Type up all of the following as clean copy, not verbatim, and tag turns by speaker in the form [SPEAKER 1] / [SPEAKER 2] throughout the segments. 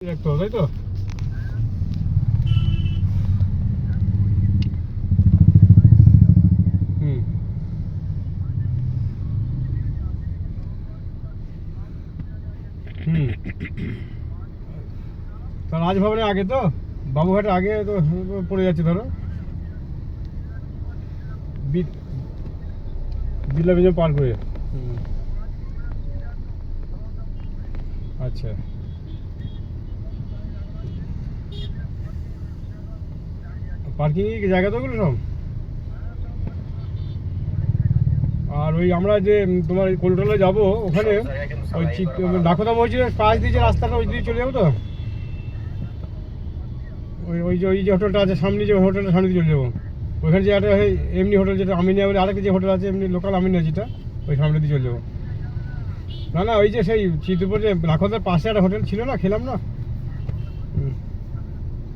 [SPEAKER 1] রাখতে হবে, তাই তো? হুম হুম। তা রাজভবনের আগে তো, বাবুঘাটের আগে তো পড়ে যাচ্ছে ধরো, বিড়লা মিউজিয়াম পার করে। হুম। আচ্ছা। পার্কিং জায়গা তো ওগুলো সব। আর ওই আমরা যে তোমার কলকাতা যাবো ওখানে, ওই ডাকোদা মসজিদের পাশ দিয়ে যে রাস্তাটা ওই দিকে চলে যাবো তো, ওই যে হোটেলটা আছে সামনে, যে হোটেলটা সামনে দিয়ে চলে যাবো। ওইখানে যে একটা এমনি হোটেল, যেটা আমিনিয়া বলে আরেকটা যে হোটেল আছে এমনি লোকাল আমিনিয়া, যেটা ওই সামনে দিয়ে চলে যাবো। না না, ওই যে সেই চিত্রপুর যে নাখোদার পাশে একটা হোটেল ছিল না, খেলাম না। হুম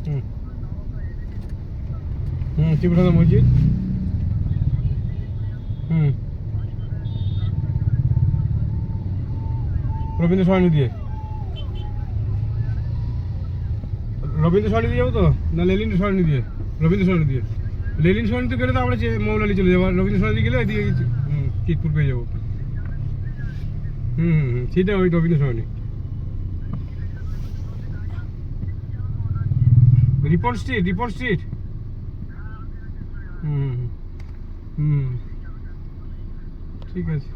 [SPEAKER 1] হুম হুম। ত্রিপুরা মসজিদ। হুম। রবীন্দ্র সরণি দিয়ে, রবীন্দ্র সরণি দিয়ে যাবো তো, না লেলিন সরণি দিয়ে? রবীন্দ্র সরণি দিয়ে, লেলিন সরণিতে গেলে তো আমরা মৌলালি চলে যাবো, আর রবীন্দ্র সরণি গেলে এদিকে চিতপুর পেয়ে যাবো। হুম হুম হুম, সেটা ওই Rabindra Sarani. Ripon Street, Ripon Street. হুম হুম। ঠিক আছে।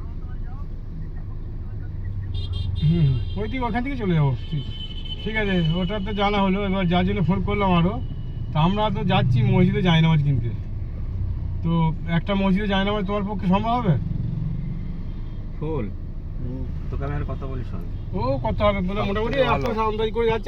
[SPEAKER 1] হুম, ওই দিকে ওখান থেকে চলে যাবো। ঠিক, ঠিক আছে, ওটা তো জানা হলো। এবার যার জন্য ফোন করলাম আরও, তা আমরা তো যাচ্ছি মসজিদে জায়নামাজ কিনতে। তো একটা মসজিদে জায়নামাজ তোমার পক্ষে সম্ভব হবে?
[SPEAKER 2] ফুল তোকে আমি আর কথা বলি শোন।
[SPEAKER 1] ও কত হবে বলে, মোটামুটি এত আন্দাজ করে যাচ্ছে।